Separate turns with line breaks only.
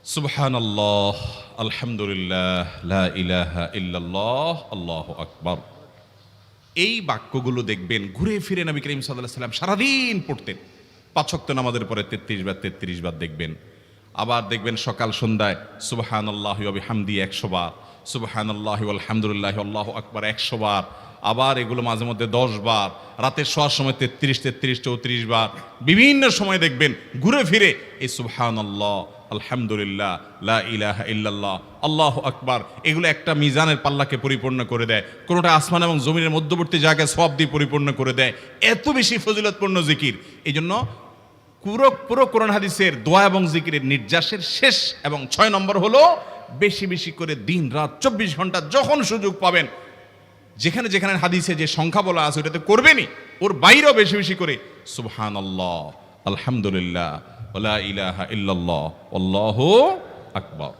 সুবহানাল্লাহ, আলহামদুলিল্লাহ, লা ইলাহা ইল্লাল্লাহ, আল্লাহু আকবার। এই বাক্যগুলো দেখবেন ঘুরে ফিরে নবী করিম সাল্লাল্লাহু আলাইহি ওয়াসাল্লাম সারাদিন পড়তেন। ৫ ওয়াক্ত নামাজের পরে ৩৩ বার দেখবেন। আবার দেখবেন সকাল সন্ধ্যায় সুবহানাল্লাহি ওয়া বিহামদিহি ১০০ বার, সুবহানাল্লাহি ওয়াল হামদুলিল্লাহি আল্লাহু আকবার ১০০ বার। আবার এগুলো মাঝে মধ্যে ১০ বার, রাতের শোয়ার সময় ৩৩, ৩৪ বার। বিভিন্ন সময় দেখবেন ঘুরে ফিরে এই সুবহানাল্লাহ, আলহামদুলিল্লাহ, লা ইলাহা ইল্লাল্লাহ, আল্লাহু আকবার এগুলো একটা মিজানের পাল্লাকে পরিপূর্ণ করে দেয়। কোনোটা আসমান এবং জমিনের মধ্যবর্তী জায়গায় সওয়াব দিয়ে পরিপূর্ণ করে দেয়। এত বেশি ফজিলতপূর্ণ জিকির। এই জন্য পুরো কোরআন হাদিসের দোয়া এবং জিকিরের নির্যাসের শেষ এবং ৬ নম্বর হলো বেশি বেশি করে দিন রাত ২৪ ঘন্টা যখন সুযোগ পাবেন, যেখানে যেখানে হাদিসে যে সংখ্যা বলা আছে ওটাতে করবেনই, ওর বাইরেও বেশি বেশি করে সুবহানাল্লাহ, আলহামদুলিল্লাহ, ওয়া লা ইলাহা ইল্লাল্লাহ, আল্লাহু আকবার।